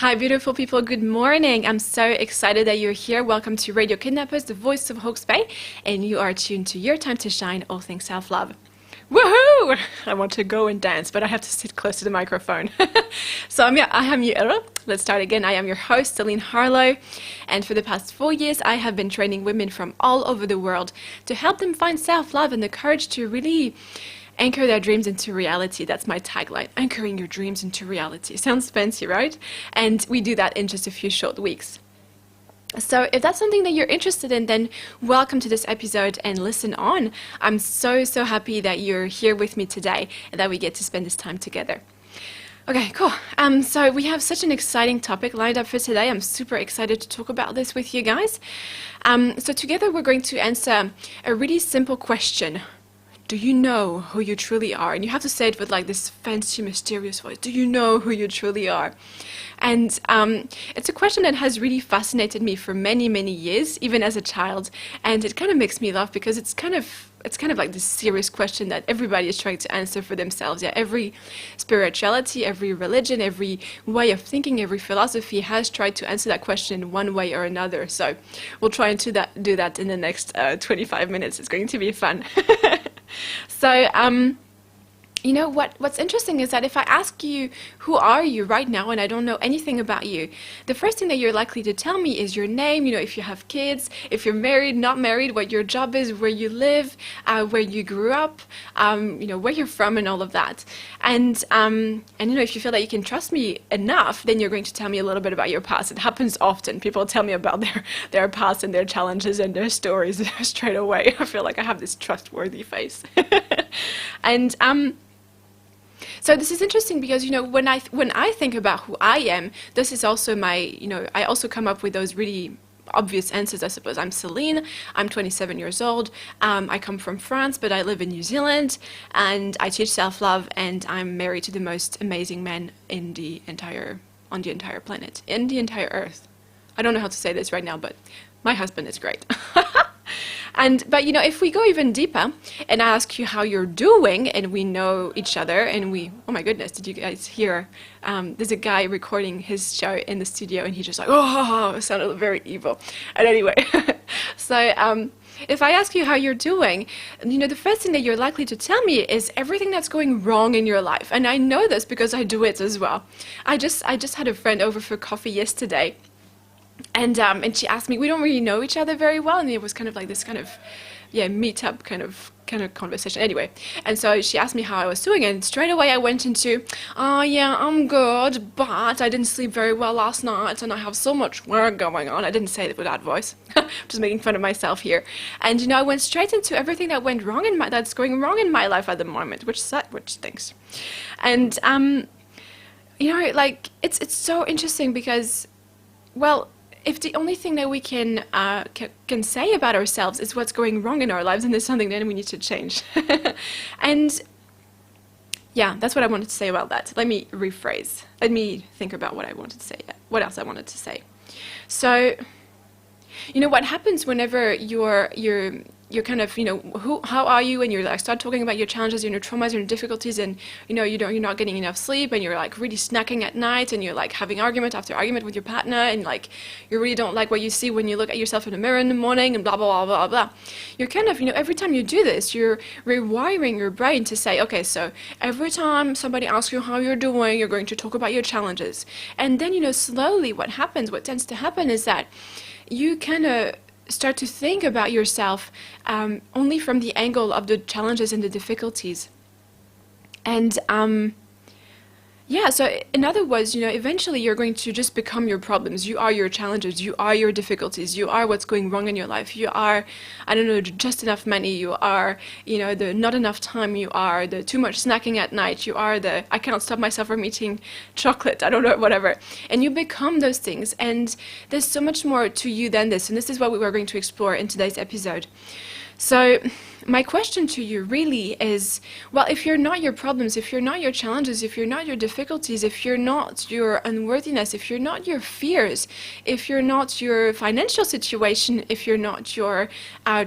Hi, beautiful people. Good morning. I'm so excited that you're here. Welcome to Radio Kidnappers, the voice of Hawke's Bay, and you are tuned to your time to shine, all things self-love. Woohoo! I want to go and dance, but I have to sit close to the microphone. So I am your, let's start again. I am your host, Celine Harlow, and for the past 4 years, I have been training women from all over the world to help them find self-love and the courage to really anchor their dreams into reality. That's my tagline, anchoring your dreams into reality. Sounds fancy, right? And we do that in just a few short weeks. So if that's something that you're interested in, then welcome to this episode and listen on. I'm so happy that you're here with me today and that we get to spend this time together. Okay, cool. So we have such an exciting topic lined up for today. I'm super excited to talk about this with you guys. So together we're going to answer a really simple question. Do you know who you truly are? And you have to say it with like this fancy, mysterious voice. Do you know who you truly are? And it's a question that has really fascinated me for many years, even as a child. And it kind of makes me laugh because it's kind of like this serious question that everybody is trying to answer for themselves. Yeah, every spirituality, every religion, every way of thinking, every philosophy has tried to answer that question in one way or another. So we'll try and do that in the next 25 minutes. It's going to be fun. So, you know, what's interesting is that if I ask you, who are you right now, and I don't know anything about you, the first thing that you're likely to tell me is your name, you know, if you have kids, if you're married, not married, what your job is, where you live, where you grew up, you know, where you're from and all of that. And you know, if you feel that you can trust me enough, then you're going to tell me a little bit about your past. It happens often. People tell me about their past and their challenges and their stories straight away. I feel like I have this trustworthy face. And so this is interesting because, you know, when I think about who I am, this is also my, you know, I also come up with those really obvious answers, I suppose. I'm Celine, I'm 27 years old, I come from France, but I live in New Zealand, and I teach self-love, and I'm married to the most amazing man on the entire planet, in the entire earth. I don't know how to say this right now, but my husband is great. But you know, if we go even deeper and I ask you how you're doing, and we know each other, and oh my goodness, did you guys hear? There's a guy recording his show in the studio, and he just like, oh, it sounded very evil. And anyway, so if I ask you how you're doing, you know, the first thing that you're likely to tell me is everything that's going wrong in your life. And I know this because I do it as well. I just had a friend over for coffee yesterday. And she asked me, we don't really know each other very well, and it was kind of like this kind of, yeah, meet-up kind of conversation. Anyway, and so she asked me how I was doing, and straight away I went into, oh yeah, I'm good, but I didn't sleep very well last night, and I have so much work going on. I didn't say it with that voice, just making fun of myself here. And you know, I went straight into everything that went wrong that's going wrong in my life at the moment, which stinks. And you know, like it's so interesting because, well, if the only thing that we can say about ourselves is what's going wrong in our lives, and there's something that we need to change. And yeah, that's what I wanted to say about that. Let me rephrase. Let me think about what I wanted to say. What else I wanted to say. So, you know, what happens whenever you're kind of, you know, how are you, and you're like start talking about your challenges and your traumas and your difficulties, and you know, you're not getting enough sleep, and you're like really snacking at night, and you're like having argument after argument with your partner, and like you really don't like what you see when you look at yourself in the mirror in the morning, and blah blah blah blah blah. You're kind of, you know, every time you do this, you're rewiring your brain to say, okay, so every time somebody asks you how you're doing, you're going to talk about your challenges. And then, you know, slowly what tends to happen is that you kind of start to think about yourself only from the angle of the challenges and the difficulties. And yeah, so in other words, you know, eventually you're going to just become your problems. You are your challenges, you are your difficulties, you are what's going wrong in your life, you are, I don't know, just enough money, you are, you know, the not enough time, you are the too much snacking at night, you are the I cannot stop myself from eating chocolate, I don't know, whatever. And you become those things, and there's so much more to you than this, and this is what we were going to explore in today's episode. So my question to you really is, well, if you're not your problems, if you're not your challenges, if you're not your difficulties, if you're not your unworthiness, if you're not your fears, if you're not your financial situation, if you're not your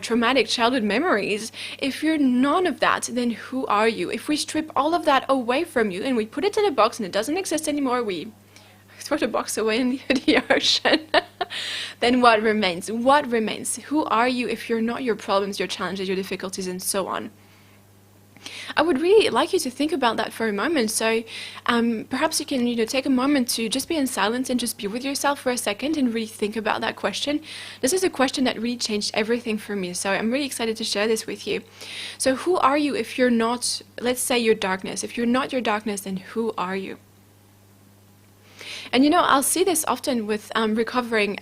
traumatic childhood memories, if you're none of that, then who are you? If we strip all of that away from you and we put it in a box and it doesn't exist anymore, we throw the box away in the ocean, then what remains? What remains? Who are you if you're not your problems, your challenges, your difficulties, and so on? I would really like you to think about that for a moment. So perhaps you can, take a moment to just be in silence and just be with yourself for a second and really think about that question. This is a question that really changed everything for me. So I'm really excited to share this with you. So who are you if you're not, let's say, your darkness? If you're not your darkness, then who are you? And I'll see this often with recovering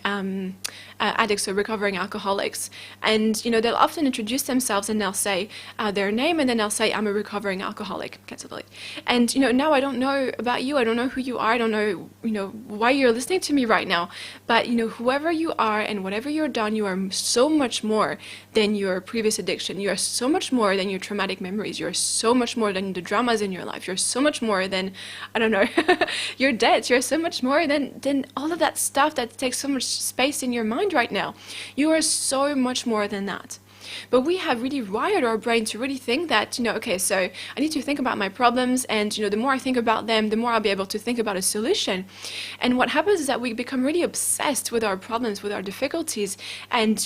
addicts or recovering alcoholics. And they'll often introduce themselves and they'll say their name, and then they'll say, I'm a recovering alcoholic. And now I don't know about you. I don't know who you are. I don't know why you're listening to me right now. But whoever you are and whatever you've done, you are so much more than your previous addiction. You are so much more than your traumatic memories. You are so much more than the dramas in your life. You're so much more than, I don't know, your debts. You're so much more than all of that stuff that takes so much space in your mind right now. You are so much more than that. But we have really wired our brain to really think that, okay, so I need to think about my problems, and, the more I think about them, the more I'll be able to think about a solution. And what happens is that we become really obsessed with our problems, with our difficulties, and,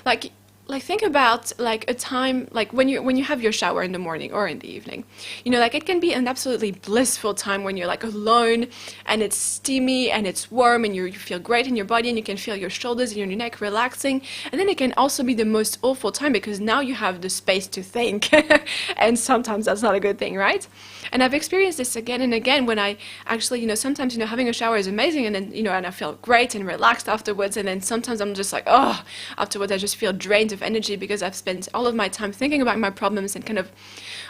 like think about like a time like when you have your shower in the morning or in the evening. It can be an absolutely blissful time when you're like alone and it's steamy and it's warm and you feel great in your body and you can feel your shoulders and your neck relaxing. And then it can also be the most awful time because now you have the space to think and sometimes that's not a good thing, right? And I've experienced this again and again when I actually, sometimes, having a shower is amazing and then, and I feel great and relaxed afterwards, and then sometimes I'm just like, oh, afterwards I just feel drained of energy because I've spent all of my time thinking about my problems and kind of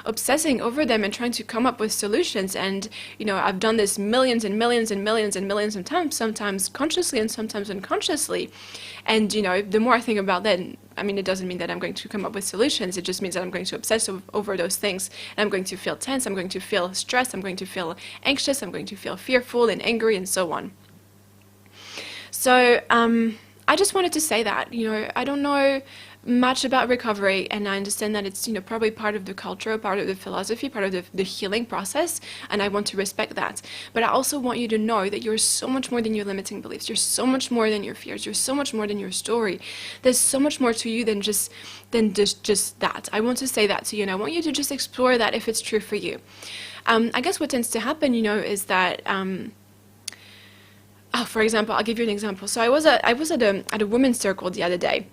obsessing over them and trying to come up with solutions. And, I've done this millions and millions and millions and millions of times, sometimes consciously and sometimes unconsciously. And, the more I think about that, it doesn't mean that I'm going to come up with solutions. It just means that I'm going to obsess over those things. And I'm going to feel tense. I'm going to feel stressed. I'm going to feel anxious. I'm going to feel fearful and angry and so on. So I just wanted to say that, I don't know much about recovery, and I understand that it's probably part of the culture, part of the philosophy, part of the healing process, and I want to respect that. But I also want you to know that you're so much more than your limiting beliefs. You're so much more than your fears. You're so much more than your story. There's so much more to you than just that. I want to say that to you, and I want you to just explore that if it's true for you. I guess what tends to happen, is that for example, I'll give you an example. So I was at a women's circle the other day.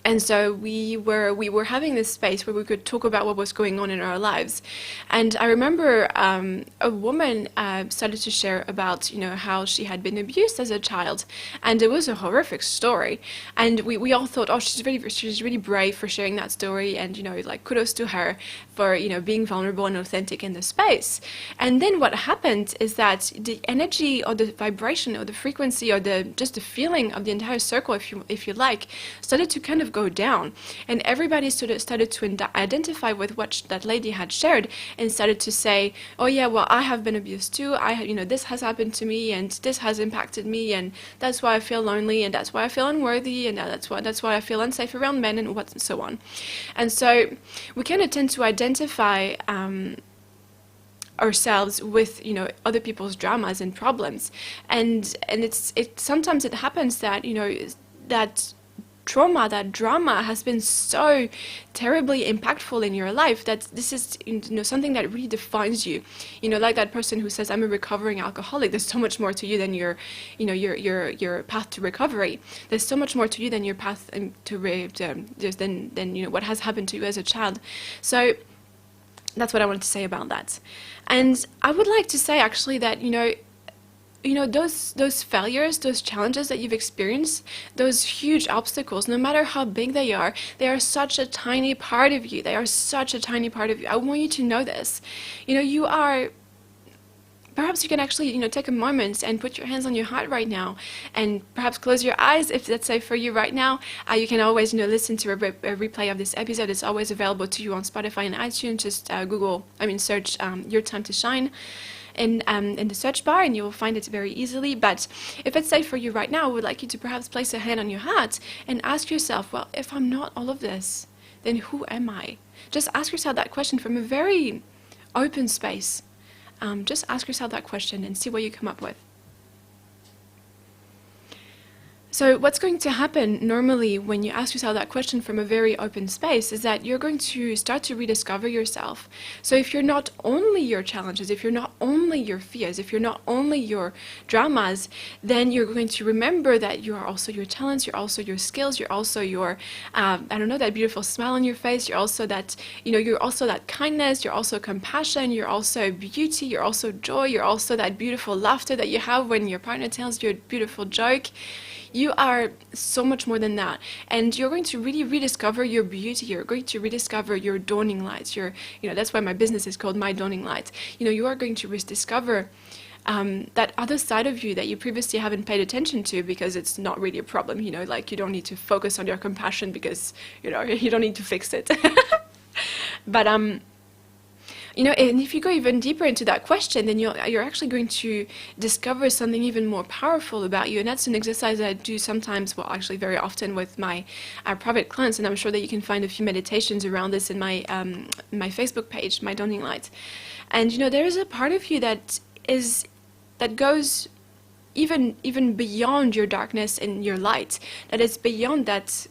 And so we were having this space where we could talk about what was going on in our lives. And I remember a woman started to share about, how she had been abused as a child. And it was a horrific story. And we all thought, oh, she's really brave for sharing that story. And, kudos to her for, being vulnerable and authentic in the space. And then what happened is that the energy or the vibration or the frequency or just the feeling of the entire circle, if you like, started to kind of go down, and everybody started to identify with what that lady had shared and started to say, oh yeah, well, I have been abused too. This has happened to me, and this has impacted me, and that's why I feel lonely, and that's why I feel unworthy, and that's why I feel unsafe around men, and so on. And so we kind of tend to identify ourselves with other people's dramas and problems, and sometimes it happens that that trauma, that drama has been so terribly impactful in your life that this is something that really defines you. Like that person who says, I'm a recovering alcoholic. There's so much more to you than your path to recovery. There's so much more to you than your path than what has happened to you as a child. So that's what I wanted to say about that. And I would like to say actually that those failures, those challenges that you've experienced, those huge obstacles, no matter how big they are such a tiny part of you. They are such a tiny part of you. I want you to know this. You are, perhaps you can actually, take a moment and put your hands on your heart right now and perhaps close your eyes if that's safe for you right now. You can always, listen to a replay of this episode. It's always available to you on Spotify and iTunes. Just search Your Time to Shine in the search bar, and you will find it very easily. But if it's safe for you right now, I would like you to perhaps place a hand on your heart and ask yourself, well, if I'm not all of this, then who am I? Just ask yourself that question from a very open space. Just ask yourself that question and see what you come up with. So what's going to happen normally when you ask yourself that question from a very open space is that you're going to start to rediscover yourself. So if you're not only your challenges, if you're not only your fears, if you're not only your dramas, then you're going to remember that you are also your talents, you're also your skills, you're also your, I don't know, that beautiful smile on your face, you're also that, you're also that kindness, you're also compassion, you're also beauty, you're also joy, you're also that beautiful laughter that you have when your partner tells you a beautiful joke. You are so much more than that, and you're going to really rediscover your beauty. You're going to rediscover your dawning lights. That's why my business is called My Dawning Light. You are going to rediscover that other side of you that you previously haven't paid attention to, because it's not really a problem. Like, you don't need to focus on your compassion because you don't need to fix it. But and if you go even deeper into that question, then you're actually going to discover something even more powerful about you. And that's an exercise that I do sometimes, well, actually very often with my private clients. And I'm sure that you can find a few meditations around this in my Facebook page, My Dawning Light. And there is a part of you that goes even beyond your darkness and your light. That is beyond that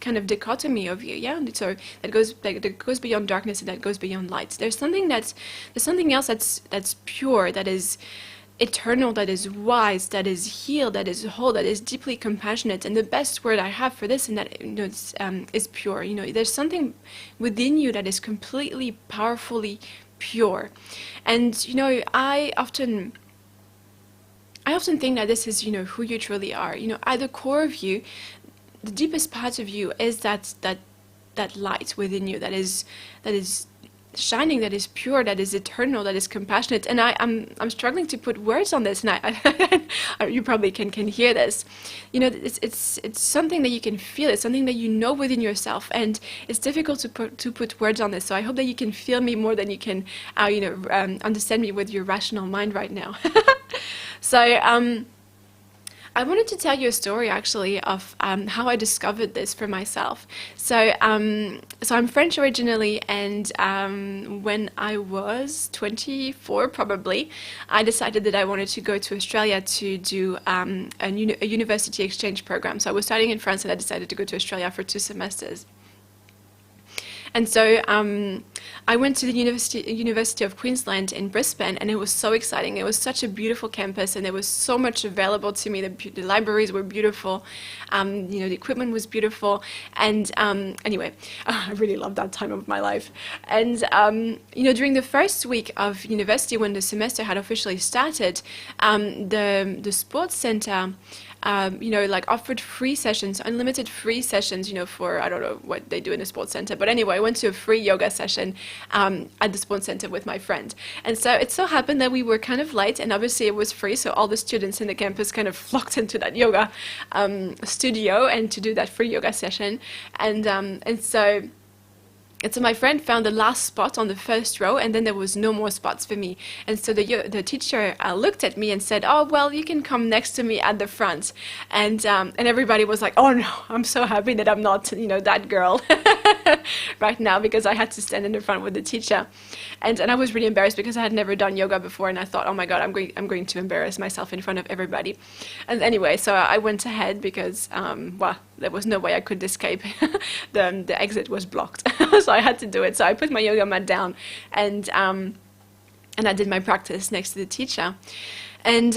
kind of dichotomy of you, so that goes beyond darkness and that goes beyond light. There's something else that's pure, that is eternal, that is wise, that is healed, that is whole, that is deeply compassionate. And the best word I have for this, and that is pure. There's something within you that is completely powerfully pure. And I often think that this is who you truly are. At the core of you, the deepest part of you is that light within you that is shining, that is pure, that is eternal, that is compassionate. And I'm struggling to put words on this, and I you probably can hear this. It's something that you can feel. It's something that you know within yourself, and it's difficult to put words on this. So I hope that you can feel me more than you can understand me with your rational mind right now. So I wanted to tell you a story, actually, of how I discovered this for myself. So I'm French originally, and when I was 24, probably, I decided that I wanted to go to Australia to do a university exchange program. So I was studying in France, and I decided to go to Australia for 2 semesters. And so I went to the University of Queensland in Brisbane, and it was so exciting. It was such a beautiful campus, and there was so much available to me. The libraries were beautiful, the equipment was beautiful, and anyway, I really loved that time of my life. And during the first week of university, when the semester had officially started, the sports center offered free sessions, unlimited free sessions, for, I don't know what they do in the sports center. But anyway, I went to a free yoga session at the sports center with my friend. And so it so happened that we were kind of late, and obviously it was free. So all the students in the campus kind of flocked into that yoga studio and to do that free yoga session. And so my friend found the last spot on the first row, and then there was no more spots for me. And so the teacher looked at me and said, "Oh, well, you can come next to me at the front." And everybody was like, "Oh no, I'm so happy that I'm not, that girl right now," because I had to stand in the front with the teacher. And I was really embarrassed because I had never done yoga before, and I thought, "Oh my God, I'm going to embarrass myself in front of everybody." And anyway, so I went ahead because, there was no way I could escape. The exit was blocked. So I had to do it. So I put my yoga mat down, and I did my practice next to the teacher. And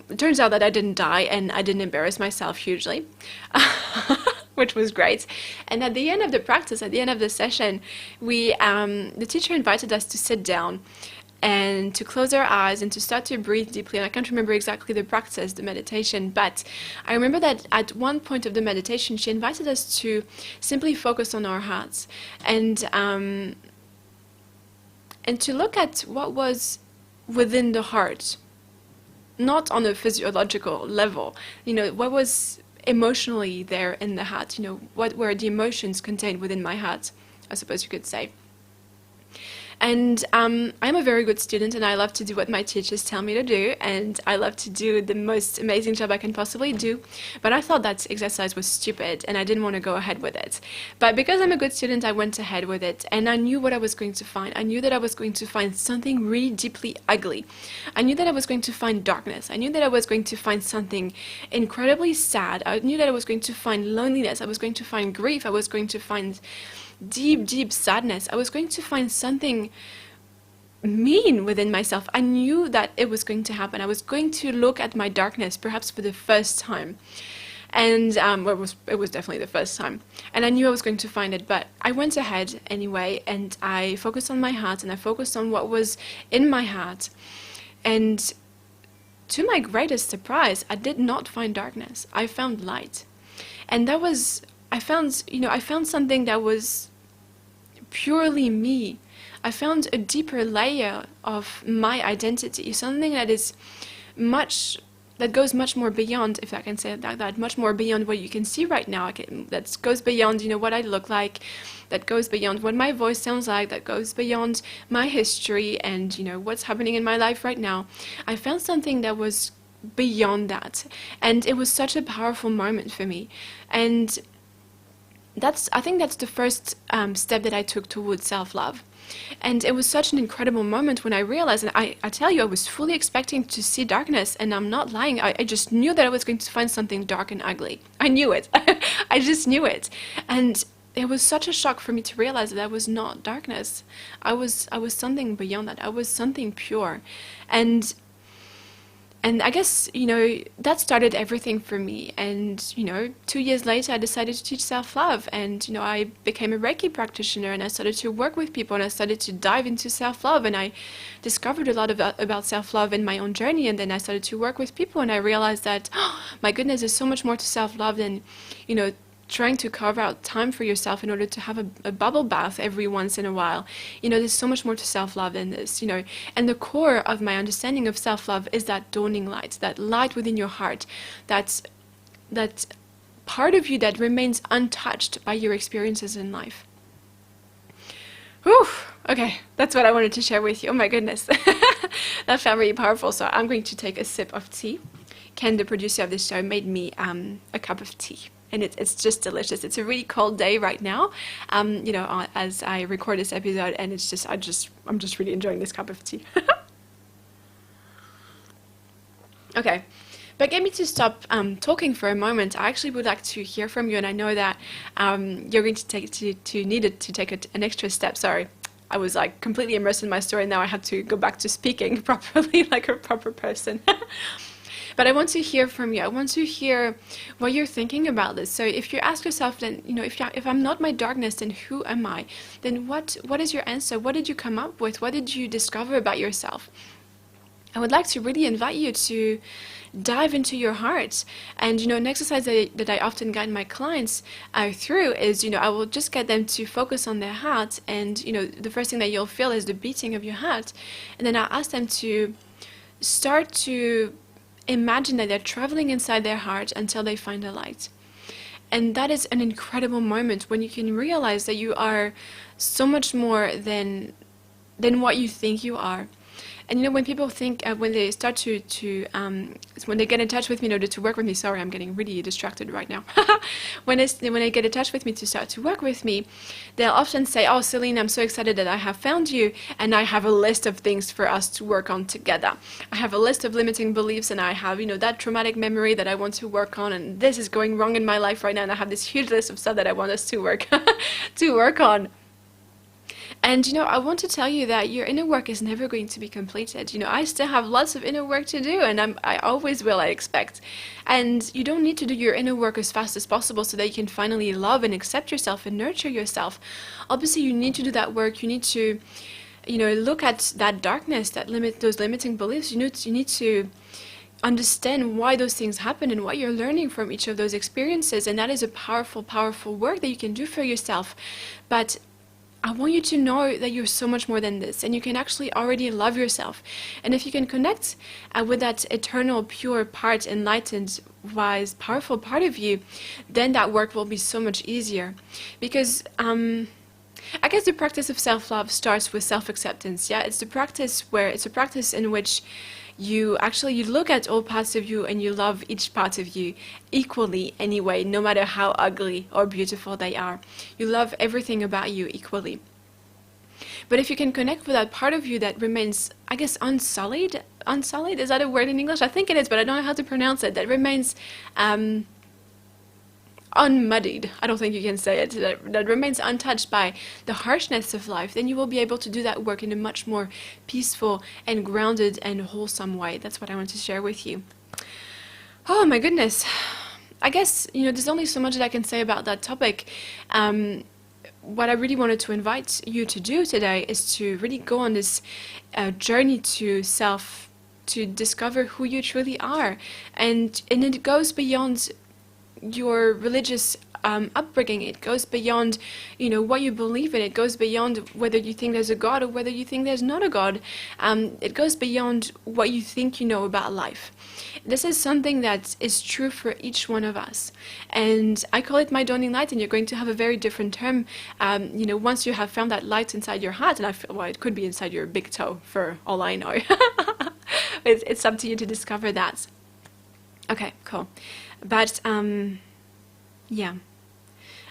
it turns out that I didn't die, and I didn't embarrass myself hugely, which was great. And at the end of the practice, at the end of the session, the teacher invited us to sit down and to close our eyes and to start to breathe deeply. And I can't remember exactly the practice, the meditation, but I remember that at one point of the meditation, she invited us to simply focus on our hearts and to look at what was within the heart, not on a physiological level, what was emotionally there in the heart, what were the emotions contained within my heart, I suppose you could say. And I'm a very good student, and I love to do what my teachers tell me to do, and I love to do the most amazing job I can possibly do. But I thought that exercise was stupid, and I didn't want to go ahead with it. But because I'm a good student, I went ahead with it, and I knew what I was going to find. I knew that I was going to find something really deeply ugly. I knew that I was going to find darkness. I knew that I was going to find something incredibly sad. I knew that I was going to find loneliness. I was going to find grief. I was going to find deep, deep sadness. I was going to find something mean within myself. I knew that it was going to happen. I was going to look at my darkness, perhaps for the first time. And well, it was definitely the first time. And I knew I was going to find it, but I went ahead anyway, and I focused on my heart, and I focused on what was in my heart. And to my greatest surprise, I did not find darkness. I found light. And that was, I found something that was purely me. I found a deeper layer of my identity, something that is that goes much more beyond, if I can say it like that, much more beyond what you can see right now. That goes beyond, what I look like, that goes beyond what my voice sounds like, that goes beyond my history and, what's happening in my life right now. I found something that was beyond that. And it was such a powerful moment for me. And I think that's the first step that I took towards self-love. And it was such an incredible moment when I realized, and I tell you, I was fully expecting to see darkness, and I'm not lying. I just knew that I was going to find something dark and ugly. I knew it. I just knew it. And it was such a shock for me to realize that I was not darkness. I was something beyond that. I was something pure. And I guess, that started everything for me. And, 2 years later, I decided to teach self-love. And, I became a Reiki practitioner, and I started to work with people, and I started to dive into self-love. And I discovered a lot about self-love in my own journey. And then I started to work with people, and I realized that, oh, my goodness, there's so much more to self-love than, trying to carve out time for yourself in order to have a bubble bath every once in a while. There's so much more to self-love than this, And the core of my understanding of self-love is that dawning light, that light within your heart, that part of you that remains untouched by your experiences in life. Whew, okay, that's what I wanted to share with you. Oh my goodness. That felt really powerful. So I'm going to take a sip of tea. Ken, the producer of this show, made me a cup of tea. And it's just delicious. It's a really cold day right now, as I record this episode, and I'm just really enjoying this cup of tea. Okay, but get me to stop talking for a moment. I actually would like to hear from you, and I know that you're going to need to take an extra step. Sorry, I was like completely immersed in my story, and now I had to go back to speaking properly like a proper person. But I want to hear from you. I want to hear what you're thinking about this. So if you ask yourself, then, if I'm not my darkness, then who am I? Then what is your answer? What did you come up with? What did you discover about yourself? I would like to really invite you to dive into your heart. And, an exercise that I often guide my clients through is, I will just get them to focus on their heart. And, the first thing that you'll feel is the beating of your heart. And then I'll ask them to start to imagine that they're traveling inside their heart until they find a light. And that is an incredible moment when you can realize that you are so much more than what you think you are. And when people think, when they start to when they get in touch with me in order to work with me, sorry, I'm getting really distracted right now. When they get in touch with me to start to work with me, they'll often say, oh, Celine, I'm so excited that I have found you, and I have a list of things for us to work on together. I have a list of limiting beliefs, and I have, that traumatic memory that I want to work on, and this is going wrong in my life right now, and I have this huge list of stuff that I want us to work on. And, I want to tell you that your inner work is never going to be completed. I still have lots of inner work to do, and I always will, I expect. And you don't need to do your inner work as fast as possible so that you can finally love and accept yourself and nurture yourself. Obviously, you need to do that work. You need to, look at that darkness, those limiting beliefs. You need to understand why those things happen and what you're learning from each of those experiences. And that is a powerful, powerful work that you can do for yourself. But I want you to know that you're so much more than this, and you can actually already love yourself. And if you can connect with that eternal, pure part, enlightened, wise, powerful part of you, then that work will be so much easier. Because I guess the practice of self-love starts with self-acceptance. Yeah, it's a practice in which you look at all parts of you and you love each part of you equally anyway, no matter how ugly or beautiful they are. You love everything about you equally. But if you can connect with that part of you that remains, I guess, unsullied, is that a word in English? I think it is, but I don't know how to pronounce it. That remains unmuddied, I don't think you can say it, that remains untouched by the harshness of life, then you will be able to do that work in a much more peaceful and grounded and wholesome way. That's what I want to share with you. Oh my goodness. I guess, there's only so much that I can say about that topic. What I really wanted to invite you to do today is to really go on this journey to discover who you truly are. And it goes beyond your religious upbringing. It goes beyond, what you believe in. It goes beyond whether you think there's a God or whether you think there's not a God. It goes beyond what you think you know about life. This is something that is true for each one of us. And I call it my dawning light, and you're going to have a very different term, once you have found that light inside your heart, and it could be inside your big toe for all I know. It's up to you to discover that. Okay, cool. But, yeah.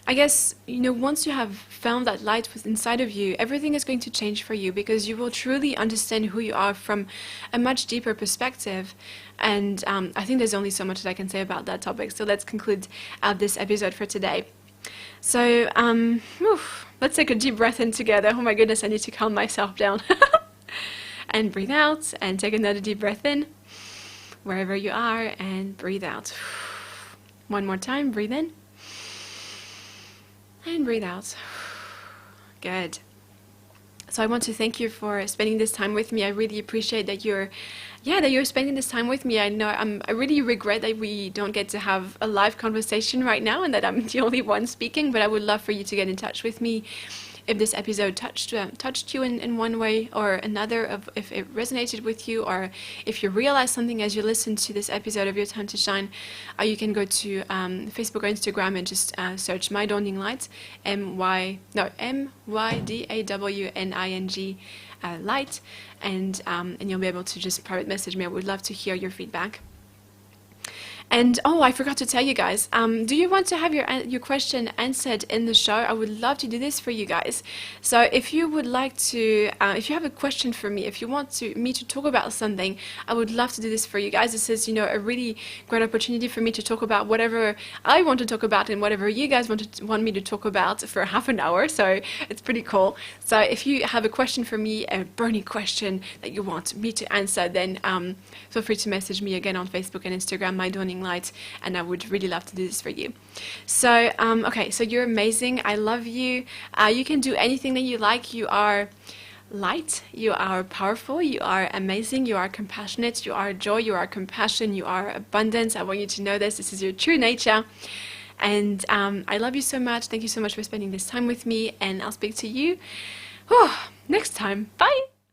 I guess, once you have found that light inside of you, everything is going to change for you, because you will truly understand who you are from a much deeper perspective. And I think there's only so much that I can say about that topic. So let's conclude this episode for today. So, let's take a deep breath in together. Oh my goodness, I need to calm myself down. And breathe out, and take another deep breath in, wherever you are, and breathe out. One more time, breathe in. And breathe out. Good. So I want to thank you for spending this time with me. I really appreciate that you're spending this time with me. I know I really regret that we don't get to have a live conversation right now and that I'm the only one speaking, but I would love for you to get in touch with me if this episode touched you in one way or another, if it resonated with you, or if you realized something as you listened to this episode of Your Time to Shine. You can go to Facebook or Instagram and just search My Dawning Light, MYDAWNING light, and you'll be able to just private message me. I would love to hear your feedback. And I forgot to tell you guys, do you want to have your question answered in the show? I would love to do this for you guys. So if you would like to, if you have a question for me, if you want me to talk about something, I would love to do this for you guys. This is, a really great opportunity for me to talk about whatever I want to talk about and whatever you guys want me to talk about for half an hour. So it's pretty cool. So if you have a question for me, a burning question that you want me to answer, then feel free to message me again on Facebook and Instagram, My Dawning Light, and I would really love to do this for you. So okay, so you're amazing. I love you. You can do anything that you like. You are light, you are powerful, you are amazing, you are compassionate, you are joy, you are compassion, you are abundance. I want you to know this is your true nature. And I love you so much. Thank you so much for spending this time with me, and I'll speak to you next time. Bye.